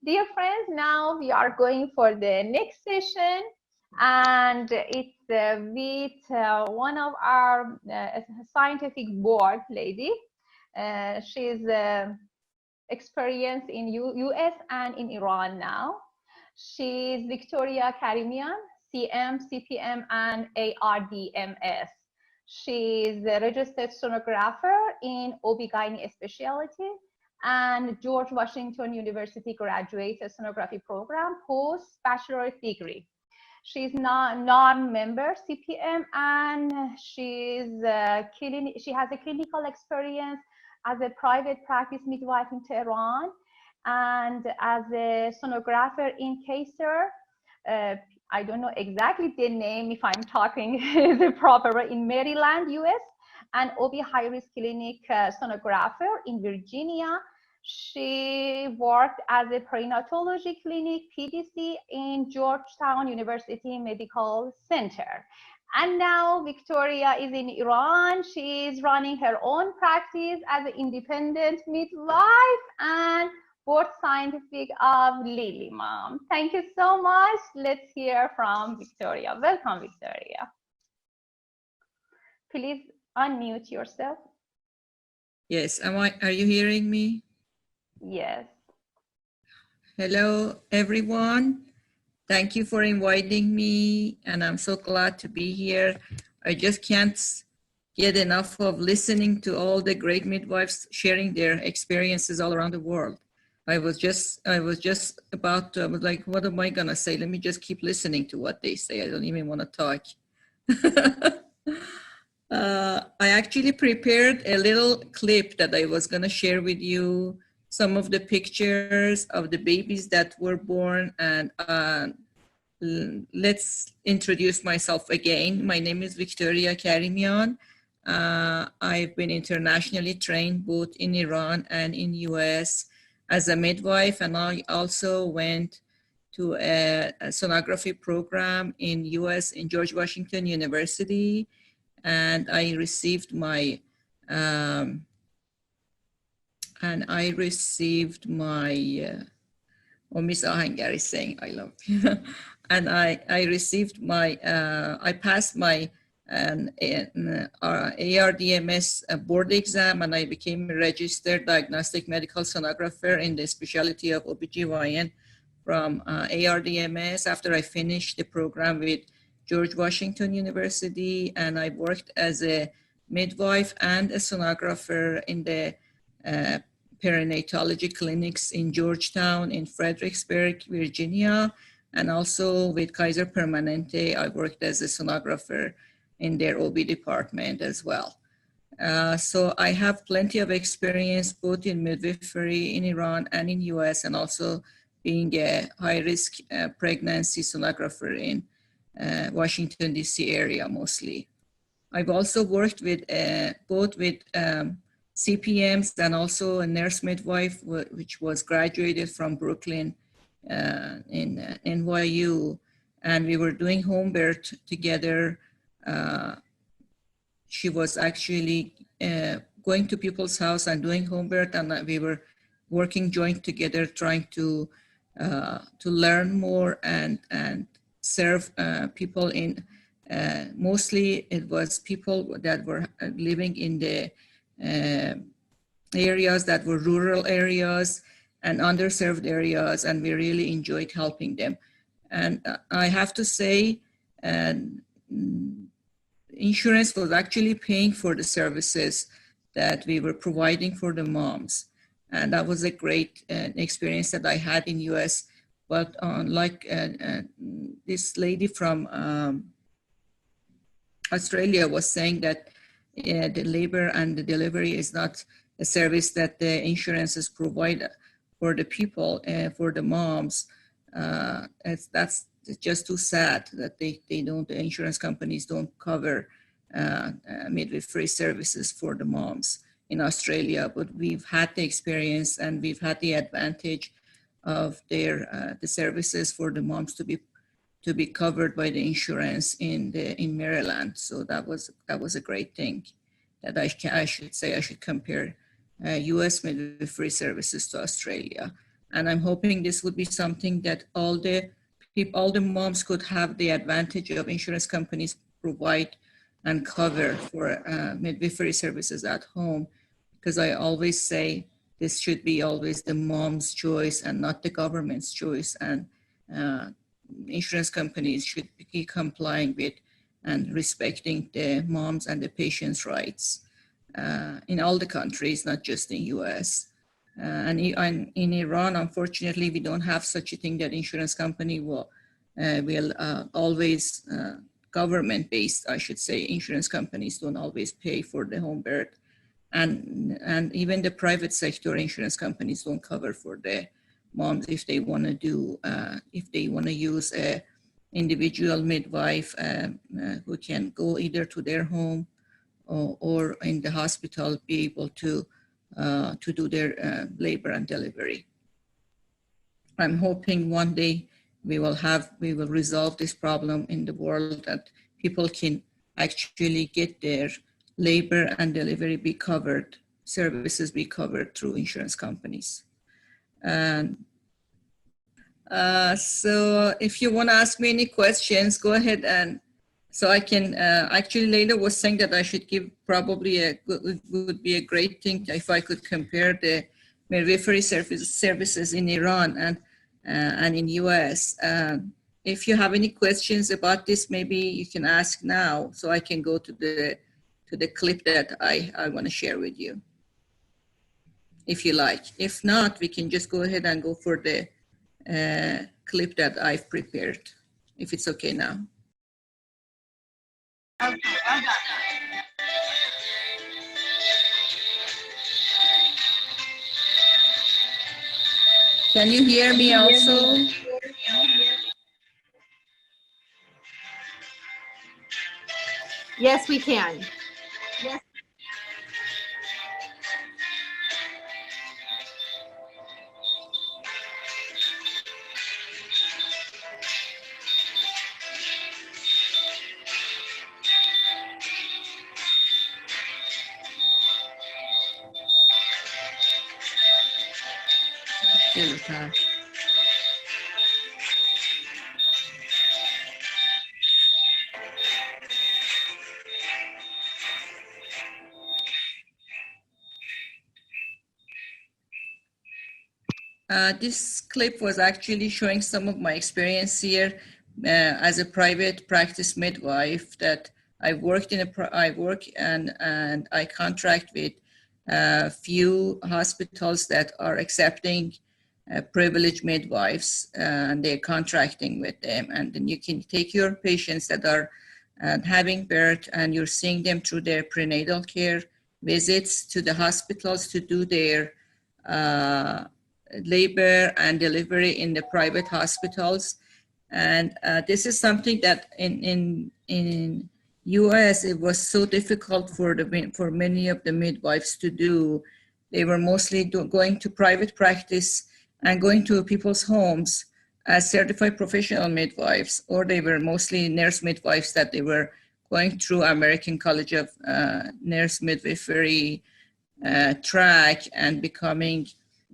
Dear friends, now we are going for the next session, and it's with one of our scientific board lady. She's experienced in US and in Iran now. She's Victoria Karimian, CM, CPM, and ARDMS. She's a registered sonographer in OB/GYN specialty and George Washington University graduate sonography program post bachelor's degree. She's non-member CPM, and she has a clinical experience as a private practice midwife in Tehran and as a sonographer in Kaiser. I don't know exactly the name if I'm talking the proper in Maryland, US, and OB high risk clinic sonographer in Virginia. She worked as a perinatology clinic PDC in Georgetown University Medical Center. And now Victoria is in Iran. She is running her own practice as an independent midwife and board scientific of Lily Mom. Thank you so much. Let's hear from Victoria. Welcome, Victoria. Please unmute yourself. Yes, are you hearing me? Yes. Hello, everyone. Thank you for inviting me, and I'm so glad to be here. I just can't get enough of listening to all the great midwives sharing their experiences all around the world. I was just about to, I was like, what am I gonna say? Let me just keep listening to what they say. I don't even want to talk. I actually prepared a little clip that I was gonna share with you, some of the pictures of the babies that were born, and let's introduce myself again. My name is Victoria Karimian. I've been internationally trained both in Iran and in US as a midwife, and I also went to a sonography program in US in George Washington University, and I received my oh, Miss Ahangar is saying, I love you. And I received my, I passed my ARDMS board exam, and I became a registered diagnostic medical sonographer in the specialty of OBGYN from ARDMS after I finished the program with George Washington University. And I worked as a midwife and a sonographer in the perinatology clinics in Georgetown, in Fredericksburg, Virginia, and also with Kaiser Permanente. I worked as a sonographer in their OB department as well. So I have plenty of experience both in midwifery in Iran and in US, and also being a high-risk pregnancy sonographer in Washington, DC area mostly. I've also worked with both with CPMs and also a nurse midwife, which was graduated from Brooklyn in NYU, and we were doing home birth together. She was actually going to people's house and doing home birth, and we were working joint together, trying to learn more and serve people in. Mostly it was people that were living in the areas that were rural areas and underserved areas, and we really enjoyed helping them. And I have to say, insurance was actually paying for the services that we were providing for the moms. And that was a great experience that I had in US. But like this lady from Australia was saying that the labor and the delivery is not a service that the insurances provide for the people, for the moms. That's just too sad that the insurance companies don't cover midwifery services for the moms in Australia. But we've had the experience and we've had the advantage of the services for the moms to be covered by the insurance in Maryland. So that was a great thing that I should compare US midwifery services to Australia. And I'm hoping this would be something that all the moms could have the advantage of insurance companies provide and cover for midwifery services at home, because I always say this should be always the mom's choice and not the government's choice, and insurance companies should be complying with and respecting the moms and the patients' rights in all the countries, not just in US. And in Iran, unfortunately, we don't have such a thing that insurance company will always, government-based, I should say, insurance companies don't always pay for the home birth. And even the private sector insurance companies don't cover for the moms if they want to do, if they want to use a individual midwife who can go either to their home or in the hospital, be able to do their labor and delivery. I'm hoping one day we will resolve this problem in the world, that people can actually get their labor and delivery be covered, services be covered through insurance companies. And so if you want to ask me any questions, go ahead. And so I can, actually Leila was saying that I should give probably would be a great thing if I could compare the midwifery services in Iran and in US. If you have any questions about this, maybe you can ask now so I can go to the clip that I want to share with you, if you like. If not, we can just go ahead and go for the clip that I've prepared, if it's okay now. Okay, I got it. Can you hear me also? Yes, we can. Yes. This clip was actually showing some of my experience here as a private practice midwife, that I worked in I work and I contract with a few hospitals that are accepting privileged midwives, and they're contracting with them. And then you can take your patients that are having birth, and you're seeing them through their prenatal care visits to the hospitals to do their labor and delivery in the private hospitals. And this is something that in US, it was so difficult for many of the midwives to do. They were mostly going to private practice and going to people's homes as certified professional midwives, or they were mostly nurse midwives that they were going through American College of Nurse Midwifery track and becoming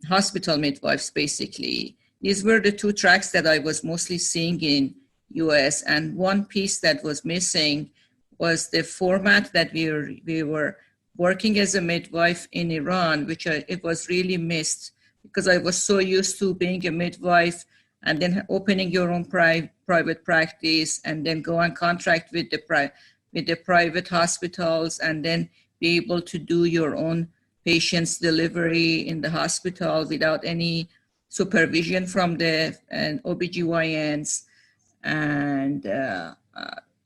hospital midwives, basically. These were the two tracks that I was mostly seeing in US. And one piece that was missing was the format that we were working as a midwife in Iran, which it was really missed, because I was so used to being a midwife and then opening your own private practice, and then go and contract with the private hospitals, and then be able to do your own patient's delivery in the hospital without any supervision from the OBGYNs. And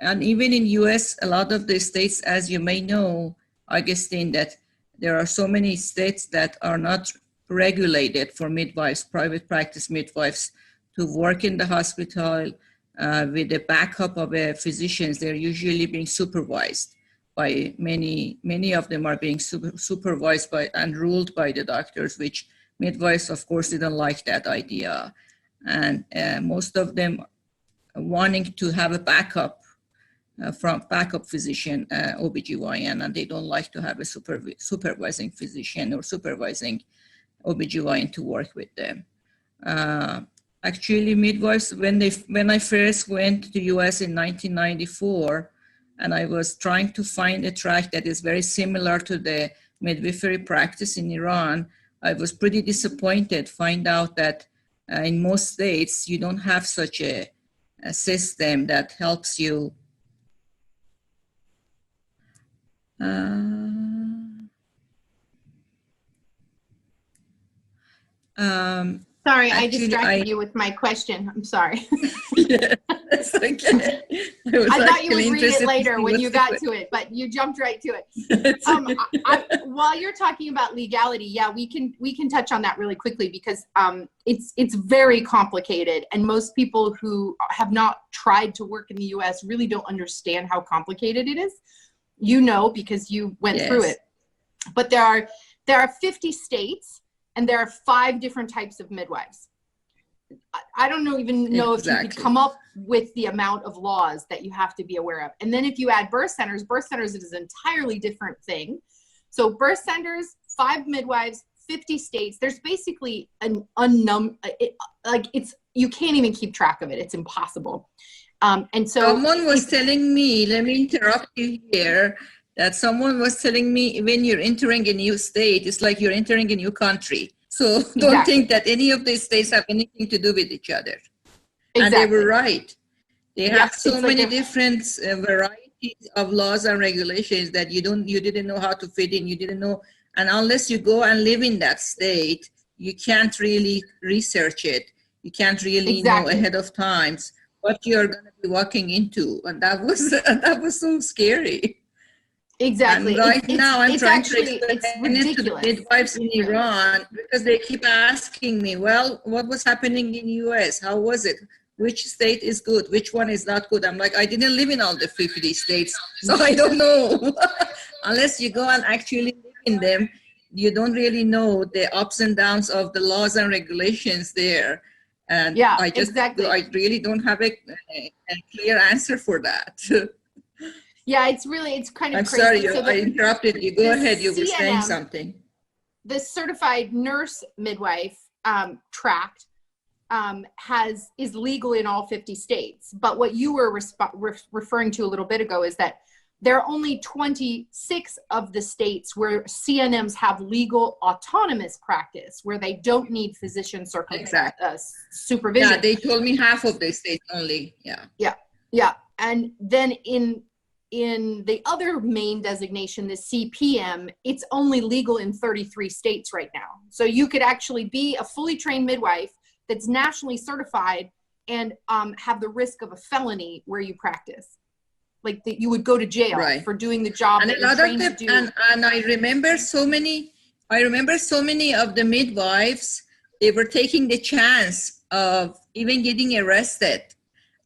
even in US, a lot of the states, as you may know, Augustine, that there are so many states that are not regulated for midwives, private practice midwives, to work in the hospital with the backup of physicians. They're usually being supervised by many of them are being supervised by and ruled by the doctors, which midwives, of course, didn't like that idea. And most of them wanting to have a backup from backup physician, OBGYN, and they don't like to have a supervising physician or supervising OBGYN to work with them. Actually, midwives, when I first went to the US in 1994, and I was trying to find a track that is very similar to the midwifery practice in Iran, I was pretty disappointed. Find out that in most states, you don't have such a system that helps you. Sorry, I actually, distracted you with my question. I'm sorry. Yeah, that's okay. I thought you would read it later when you got to it, but you jumped right to it. While you're talking about legality, yeah, we can touch on that really quickly because it's very complicated, and most people who have not tried to work in the U.S. really don't understand how complicated it is. You know, because you went through it. But there are 50 states, and there are 5 different types of midwives. I don't even know if you could come up with the amount of laws that you have to be aware of. And then if you add birth centers is an entirely different thing. So birth centers, 5 midwives, 50 states. There's basically an you can't even keep track of it. It's impossible. And so someone was telling me, let me interrupt you here, that someone was telling me when you're entering a new state, it's like you're entering a new country. So don't think that any of these states have anything to do with each other. And they were right. They have so many different varieties of laws and regulations that you didn't know how to fit in. You didn't know, and unless you go and live in that state, you can't really research it. You can't really know ahead of time what you're going to be walking into, and that was so scary. Exactly. And right now I'm trying to explain it to the midwives in Iran because they keep asking me, well, what was happening in the US? How was it? Which state is good? Which one is not good? I'm like, I didn't live in all the 50 states, so I don't know. Unless you go and actually live in them, you don't really know the ups and downs of the laws and regulations there. And I really don't have a clear answer for that. Yeah, it's kind of crazy. I'm sorry, so I interrupted you. Go ahead, you were saying something. The certified nurse midwife tract is legal in all 50 states. But what you were referring to a little bit ago is that there are only 26 of the states where CNMs have legal autonomous practice, where they don't need physician supervision. Yeah, they told me half of the states only. Yeah. And then in the other main designation, the CPM, it's only legal in 33 states right now. So you could actually be a fully trained midwife that's nationally certified and have the risk of a felony where you practice. Like that you would go to jail for doing the job that you're trained to do. And I remember so many of the midwives, they were taking the chance of even getting arrested.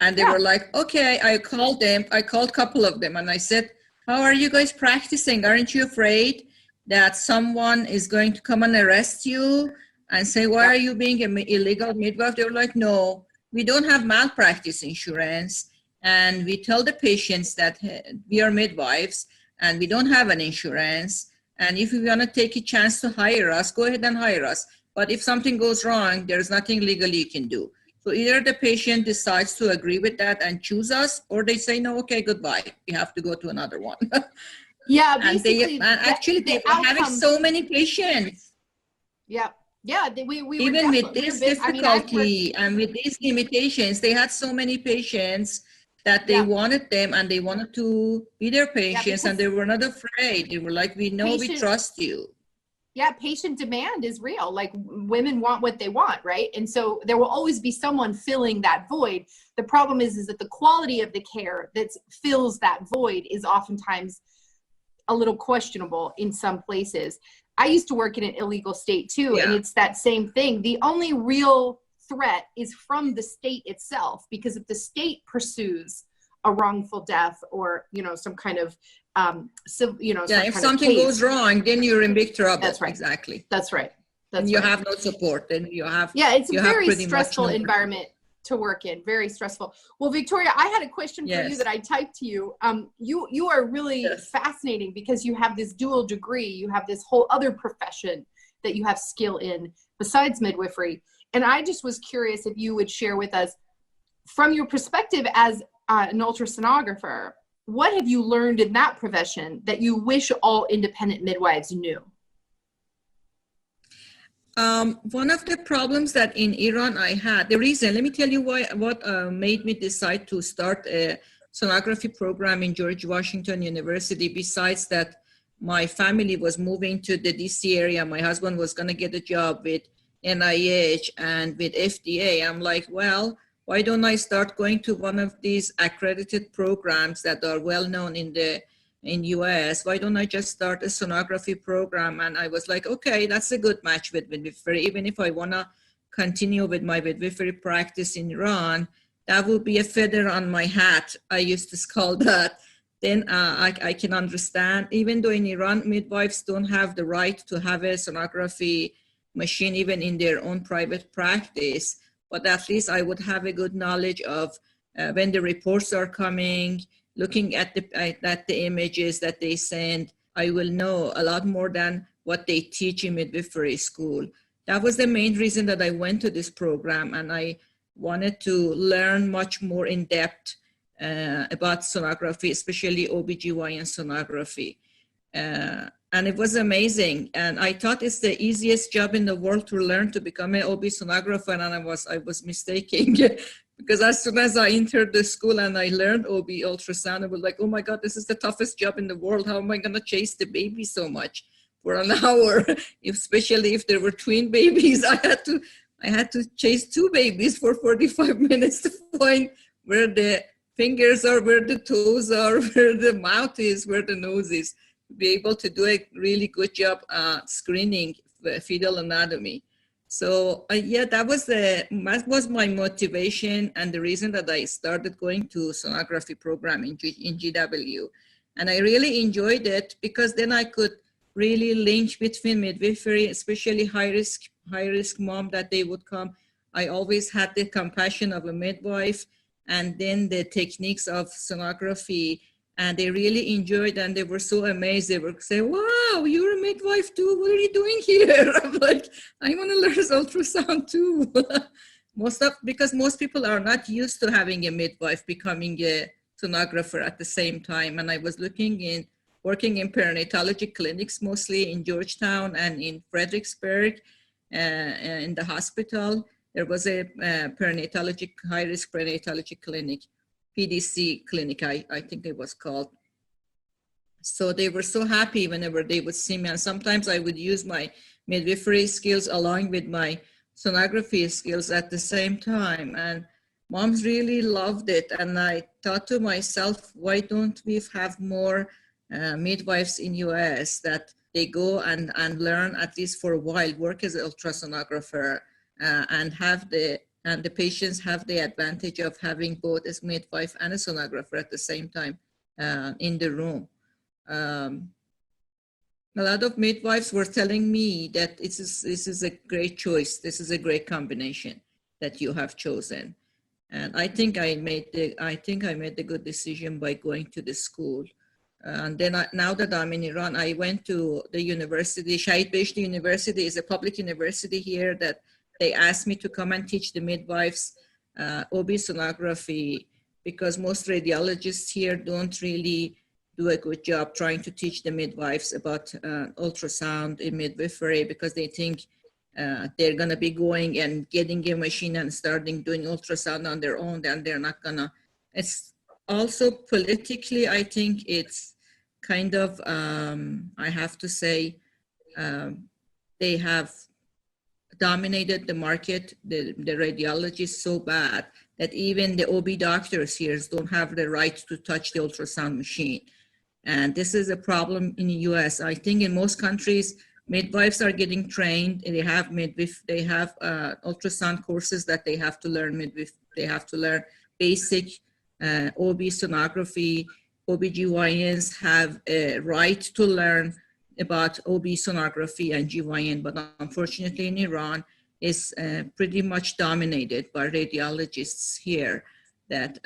And they were like, okay, I called a couple of them and I said, how are you guys practicing? Aren't you afraid that someone is going to come and arrest you and say, why are you being an illegal midwife? They were like, no, we don't have malpractice insurance. And we tell the patients that we are midwives and we don't have an insurance. And if you want to take a chance to hire us, go ahead and hire us. But if something goes wrong, there's nothing legally you can do. So either the patient decides to agree with that and choose us, or they say, no, okay, goodbye. We have to go to another one. Yeah, basically. They were having so many patients. Yeah. Yeah, we even with this difficulty and with these limitations, they had so many patients that they wanted them and they wanted to be their patients and they were not afraid. They were like, we know, we trust you. Yeah, patient demand is real. Like women want what they want, right? And so there will always be someone filling that void. The problem is that the quality of the care that fills that void is oftentimes a little questionable in some places. I used to work in an illegal state too, and it's that same thing. The only real threat is from the state itself, because if the state pursues a wrongful death or, some kind of if something goes wrong, then you're in big trouble. That's right. Exactly. That's right. You have no support. Then you have. Yeah, it's a very stressful environment to work in. Very stressful. Well, Victoria, I had a question for you that I typed to you. You are really fascinating because you have this dual degree. You have this whole other profession that you have skill in besides midwifery. And I just was curious if you would share with us, from your perspective as an ultrasonographer, what have you learned in that profession that you wish all independent midwives knew? One of the problems that in Iran I had, the reason, let me tell you what made me decide to start a sonography program in George Washington University. Besides that, my family was moving to the DC area. My husband was going to get a job with NIH and with FDA. I'm like, well, why don't I start going to one of these accredited programs that are well known in US? Why don't I just start a sonography program? And I was like, okay, that's a good match with midwifery. Even if I want to continue with my midwifery practice in Iran, that will be a feather on my hat. I used to call that. Then I can understand, even though in Iran, midwives don't have the right to have a sonography machine, even in their own private practice, but at least I would have a good knowledge of when the reports are coming, looking at the images that they send. I will know a lot more than what they teach in midwifery school. That was the main reason that I went to this program, and I wanted to learn much more in depth about sonography, especially OBGYN sonography. And it was amazing. And I thought it's the easiest job in the world to learn to become an OB sonographer, and I was mistaken. Because as soon as I entered the school and I learned OB ultrasound, I was like, oh my God, this is the toughest job in the world. How am I going to chase the baby so much for an hour? Especially if there were twin babies, I had to chase two babies for 45 minutes to find where the fingers are, where the toes are, where the mouth is, where the nose is. To be able to do a really good job screening fetal anatomy. So yeah, that was my motivation and the reason that I started going to sonography program in GW. And I really enjoyed it because then I could really link between midwifery, especially high risk mom that they would come. I always had the compassion of a midwife and then the techniques of sonography. And they really enjoyed, and they were so amazed. They were saying, wow, you're a midwife too. What are you doing here? I'm like, I want to learn ultrasound too. Because most people are not used to having a midwife becoming a sonographer at the same time. And I was working in perinatology clinics, mostly in Georgetown and in Fredericksburg, in the hospital. There was a high-risk perinatology clinic. PDC clinic, I think it was called. So they were so happy whenever they would see me. And sometimes I would use my midwifery skills along with my sonography skills at the same time. And moms really loved it. And I thought to myself, why don't we have more midwives in US that they go and learn at least for a while, work as an ultrasonographer and the patients have the advantage of having both a midwife and a sonographer at the same time in the room. A lot of midwives were telling me that this is a great choice. This is a great combination that you have chosen. And I think I made the good decision by going to the school. And then now that I'm in Iran, I went to the university. Shahid Beheshti University is a public university here that they asked me to come and teach the midwives OB sonography because most radiologists here don't really do a good job trying to teach the midwives about ultrasound in midwifery because they think they're going to be going and getting a machine and starting doing ultrasound on their own, and they're not going to. It's also politically, I think it's kind of, I have to say, they have dominated the market, the radiologists so bad that even the OB doctors here don't have the right to touch the ultrasound machine. And this is a problem in the US. I think in most countries, midwives are getting trained. They have ultrasound courses that they have to learn. They have to learn basic OB sonography. OBGYNs have a right to learn about OB sonography and GYN, but unfortunately in Iran, it's pretty much dominated by radiologists here. That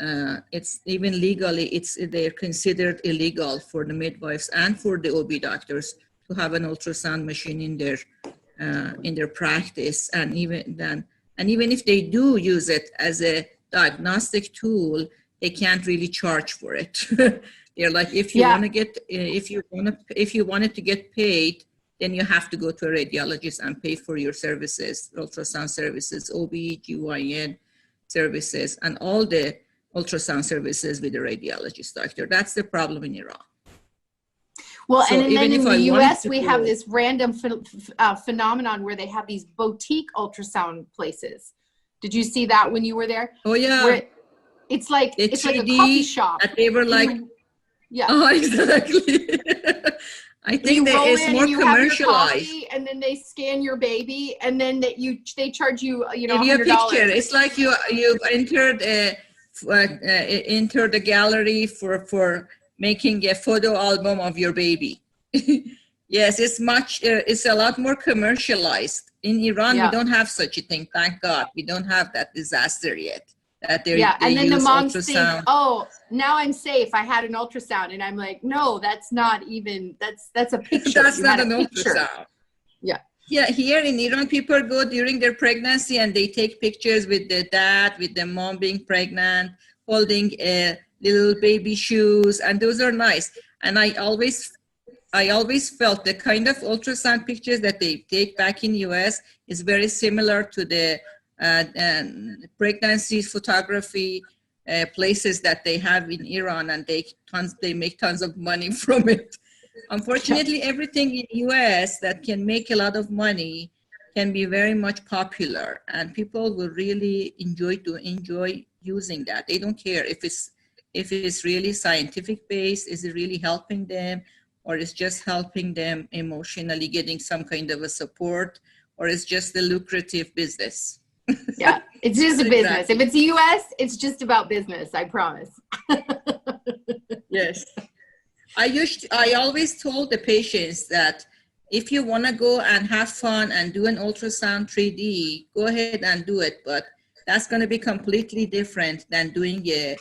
it's even legally, they're considered illegal for the midwives and for the OB doctors to have an ultrasound machine in their practice. And even then, And even if they do use it as a diagnostic tool, they can't really charge for it. They're like, if you want to get, if you wanted to get paid, then you have to go to a radiologist and pay for your services, ultrasound services, OB, GYN services, and all the ultrasound services with the radiologist doctor. That's the problem in Iran. Well, so and then in the US, we have this random phenomenon where they have these boutique ultrasound places. Did you see that when you were there? Oh, yeah. Where it's like a coffee shop. That they were like, yeah. Oh, exactly. I think that it's more commercialized. And then they scan your baby, and then they charge you, you know, $100. Picture. It's like you've entered the gallery for making a photo album of your baby. Yes, it's a lot more commercialized. In Iran, we don't have such a thing. Thank God, we don't have that disaster yet. That they and then the moms ultrasound. Think, oh, now I'm safe. I had an ultrasound, and I'm like, no, that's not even. That's a picture. That's not an ultrasound. Yeah. Yeah, here in Iran, people go during their pregnancy and they take pictures with the dad, with the mom being pregnant, holding little baby shoes, and those are nice. And I always felt the kind of ultrasound pictures that they take back in US is very similar to the pregnancy photography places that they have in Iran, and they make tons of money from it. Unfortunately, everything in US that can make a lot of money can be very much popular, and people will really enjoy using that. They don't care if it's really scientific based, is it really helping them, or it's just helping them emotionally, getting some kind of a support, or it's just a lucrative business. Yeah, it's just a business. If it's the US, it's just about business, I promise. Yes. I always told the patients that if you want to go and have fun and do an ultrasound 3D, go ahead and do it. But that's going to be completely different than doing a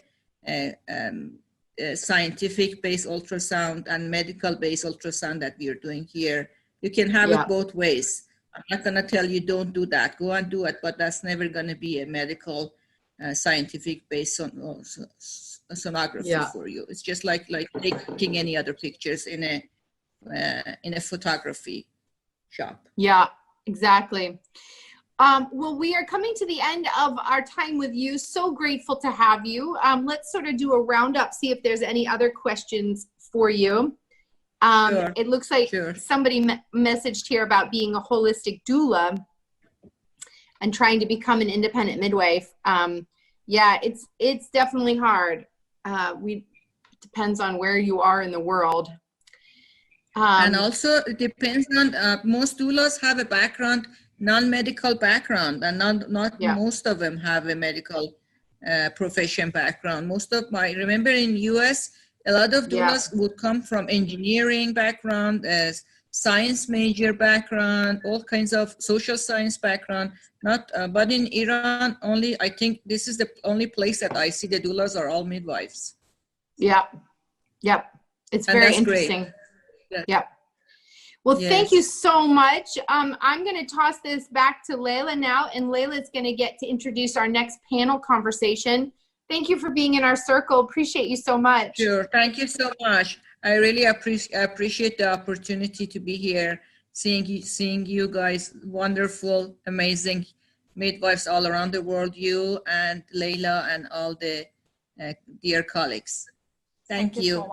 scientific-based ultrasound and medical-based ultrasound that we are doing here. You can have it both ways. I'm not going to tell you don't do that. Go and do it, but that's never going to be a medical, scientific-based sonography for you. It's just like taking any other pictures in a photography shop. Yeah, exactly. Well, we are coming to the end of our time with you. So grateful to have you. Let's sort of do a roundup, see if there's any other questions for you. Sure. It looks like somebody messaged here about being a holistic doula and trying to become an independent midwife. Yeah, it's definitely hard. It depends on where you are in the world. And also it depends on, most doulas have a background, non-medical background, and not most of them have a medical profession background. Remember in US, a lot of doulas would come from engineering background, science major background, all kinds of social science background. But in Iran, I think this is the only place that I see the doulas are all midwives. Yeah. Yep. It's very interesting. Great. Yep. Well, thank you so much. I'm going to toss this back to Leila now, and Leila's going to get to introduce our next panel conversation. Thank you for being in our circle. Appreciate you so much. Sure. Thank you so much. I really appreciate the opportunity to be here, seeing you guys, wonderful, amazing midwives all around the world, you and Leila and all the dear colleagues. Thank you.